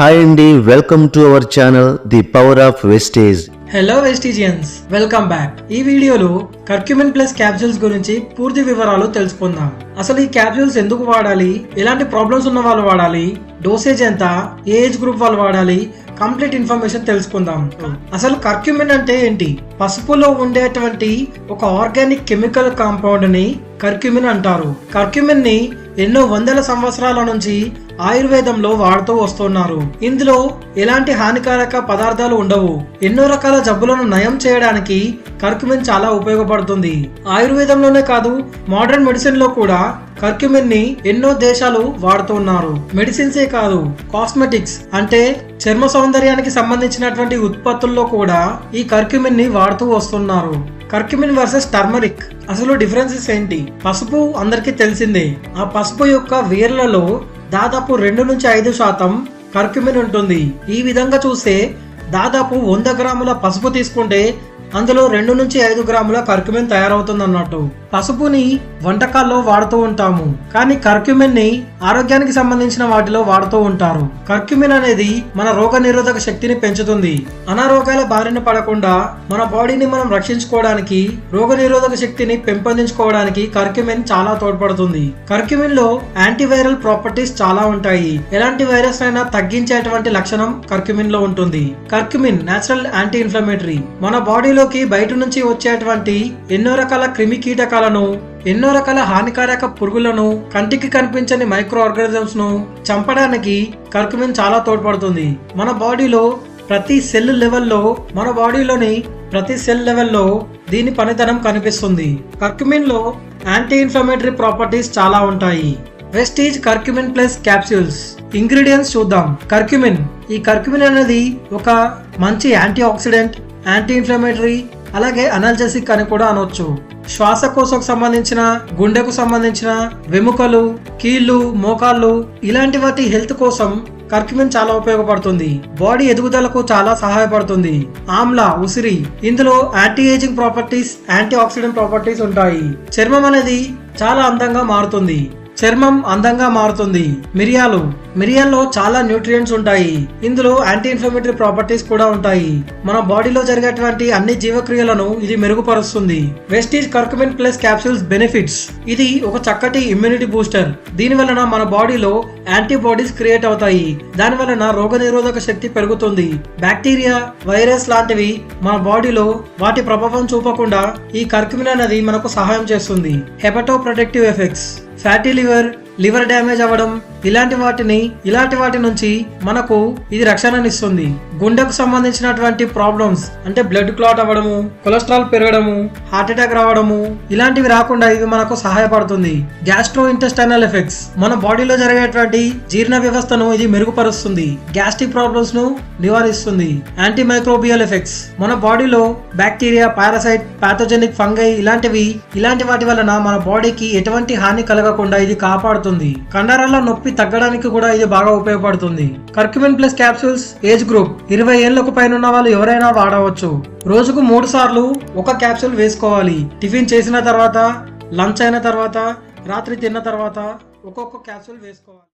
Hi Andy, welcome to our channel The Power of Vestige. Hello వెస్టీజియన్స్, welcome back. ఈ వీడియోలో curcumin plus capsules గురించి పూర్తి వివరాలు తెలుసుకుందాం. అసలు ఈ క్యాప్సూల్స్ ఎందుకు వాడాలి, ఎలాంటి ప్రాబ్లమ్స్ ఉన్న వాళ్ళు వాడాలి, డోసేజ్ ఎంత, ఏ ఏజ్ గ్రూప్ వాళ్ళు వాడాలి, కంప్లీట్ ఇన్ఫర్మేషన్ తెలుసుకుందాం. అసలు కర్క్యూమిన్ అంటే ఏంటి? పసుపులో ఉండేటువంటి ఒక ఆర్గానిక్ కెమికల్ కాంపౌండ్ ని కర్క్యూమిన్ అంటారు. కర్క్యూమిన్ ని ఎన్నో వందల సంవత్సరాల నుంచి ఆయుర్వేదంలో వాడుతూ వస్తున్నారు. ఇందులో ఎలాంటి హానికారక పదార్థాలు ఉండవు. ఎన్నో రకాల జబ్బులను నయం చేయడానికి కర్క్యూమిన్ చాలా ఉపయోగపడుతుంది. ఆయుర్వేదంలోనే కాదు, మోడర్న్ మెడిసిన్ లో కూడా కర్క్యూమిన్ ని ఎన్నో దేశాలు వాడుతున్నారు. మెడిసిన్సే కాదు, కాస్మెటిక్స్ అంటే చర్మ సౌందర్యానికి సంబంధించినటువంటి ఉత్పత్తుల్లో కూడా ఈ కర్క్యూమిన్ ని వాడుతూ వస్తున్నారు. కర్క్యూమిన్ వర్సెస్ టర్మరిక్, అసలు డిఫరెన్సెస్ ఏంటి? పసుపు అందరికీ తెలిసిందే. ఆ పసుపు యొక్క వేర్లలో దాదాపు 2 నుంచి 5% కర్క్యూమిన్ ఉంటుంది. ఈ విధంగా చూస్తే దాదాపు 100 గ్రాముల పసుపు తీసుకుంటే అందులో 2 నుంచి 5 గ్రాముల కర్క్యూమిన్ తయారవుతుంది అన్నట్టు. పసుపుని వంటకాల్లో వాడుతూ ఉంటాము, కానీ కర్క్యూమిన్ ని ఆరోగ్యానికి సంబంధించిన వాటిలో వాడుతూ ఉంటారు. కర్క్యూమిన్ అనేది మన రోగ నిరోధక శక్తిని పెంచుతుంది. అనారోగ్యాల బారిన పడకుండా మన బాడీని మనం రక్షించుకోవడానికి, రోగ నిరోధక శక్తిని పెంపొందించుకోవడానికి కర్క్యూమిన్ చాలా తోడ్పడుతుంది. కర్క్యూమిన్ లో యాంటీవైరల్ ప్రాపర్టీస్ చాలా ఉంటాయి. ఎలాంటి వైరస్ అయినా తగ్గించేటువంటి లక్షణం కర్క్యూమిన్ లో ఉంటుంది. Curcumin natural anti inflammatory. మన బాడీలోకి బయట నుంచి వచ్చేటువంటి ఎన్నో రకాల క్రిమి కీటకాలను, ఎన్నో రకాల హానికారక పురుగులను, కంటికి కనిపించని మైక్రో ఆర్గానిజమ్స్ ను చంపడానికి కర్క్యూమిన్ చాలా తోడ్పడుతుంది. మన బాడీలో ప్రతి సెల్ లెవెల్లో దీని పనితనం కనిపిస్తుంది. కర్క్యూమిన్ లో యాంటీ ఇన్ఫ్లమేటరీ ప్రాపర్టీస్ చాలా ఉంటాయి. Vestige curcumin plus capsules ingredients చూద్దాం. కర్క్యూమిన్, ఈ కర్క్యూమిన్ అనేది ఒక మంచి యాంటీ ఆక్సిడెంట్, యాంటీ ఇన్ఫ్లమేటరీ, అలాగే అనల్జెసిక్ అని కూడా అనొచ్చు. శ్వాసకోశకు సంబంధించిన, గుండెకు సంబంధించిన, వెముకలు, కీళ్లు, మోకాళ్ళు ఇలాంటి వాటి హెల్త్ కోసం కర్క్యూమిన్ చాలా ఉపయోగపడుతుంది. బాడీ ఎదుగుదలకు చాలా సహాయపడుతుంది. ఆమ్లా, ఉసిరి, ఇందులో anti ageing properties, anti oxidant properties ఉంటాయి. చర్మం అనేది చాలా అందంగా మారుతుంది. మిరియాల్లో చాలా న్యూట్రియంట్స్ ఉంటాయి. ఇందులో యాంటీ ఇన్ఫ్లమేటరీ ప్రాపర్టీస్ కూడా ఉంటాయి. మన బాడీలో జరిగేటువంటి అన్ని జీవక్రియలను ఇది మెరుగుపరుస్తుంది. Vestige curcumin plus capsules benefits: ఇది ఒక చక్కటి ఇమ్యూనిటీ బూస్టర్. దీని వలన మన బాడీలో యాంటీబాడీస్ క్రియేట్ అవుతాయి. దాని వలన రోగ నిరోధక శక్తి పెరుగుతుంది. బ్యాక్టీరియా, వైరస్ లాంటివి మన బాడీలో వాటి ప్రభావం చూపకుండా ఈ కర్క్యూమిన్ అనేది మనకు సహాయం చేస్తుంది. Hepato protective effects: fatty liver damage అవ్వడం ఇలాంటి వాటి నుంచి మనకు ఇది రక్షణనిస్తుంది. గుండెకు సంబంధించినటువంటి ప్రాబ్లమ్స్ అంటే బ్లడ్ క్లాట్ అవ్వడము, కొలెస్ట్రాల్ పెరగడము, హార్ట్ అటాక్ రావడము ఇలాంటివి రాకుండా ఇది మనకు సహాయపడుతుంది. గ్యాస్ట్రో ఇంటెస్టైనల్ ఎఫెక్ట్స్: మన బాడీలో జరిగేటువంటి జీర్ణ వ్యవస్థను ఇది మెరుగుపరుస్తుంది. గ్యాస్ట్రిక్ ప్రాబ్లమ్స్ ను నివారిస్తుంది. యాంటీ మైక్రోబియల్ ఎఫెక్ట్స్: మన బాడీలో బ్యాక్టీరియా, పారాసైట్, పాథోజెనిక్ ఫంగై ఇలాంటి వాటి వలన మన బాడీకి ఎటువంటి హాని కలగకుండా ఇది కాపాడుతుంది. కండరాల నొప్పి తగ్గడానికి కూడా ఇది బాగా ఉపయోగపడుతుంది. Curcumin plus capsules age group: 20 ఏళ్లకు పైన ఉన్న వాళ్ళు ఎవరైనా వాడవచ్చు. రోజుకు 3 సార్లు ఒక క్యాప్సూల్ వేసుకోవాలి. టిఫిన్ చేసిన తర్వాత, లంచ్ అయిన తర్వాత, రాత్రి తిన్న తర్వాత ఒక్కొక్క క్యాప్సూల్ వేసుకోవాలి.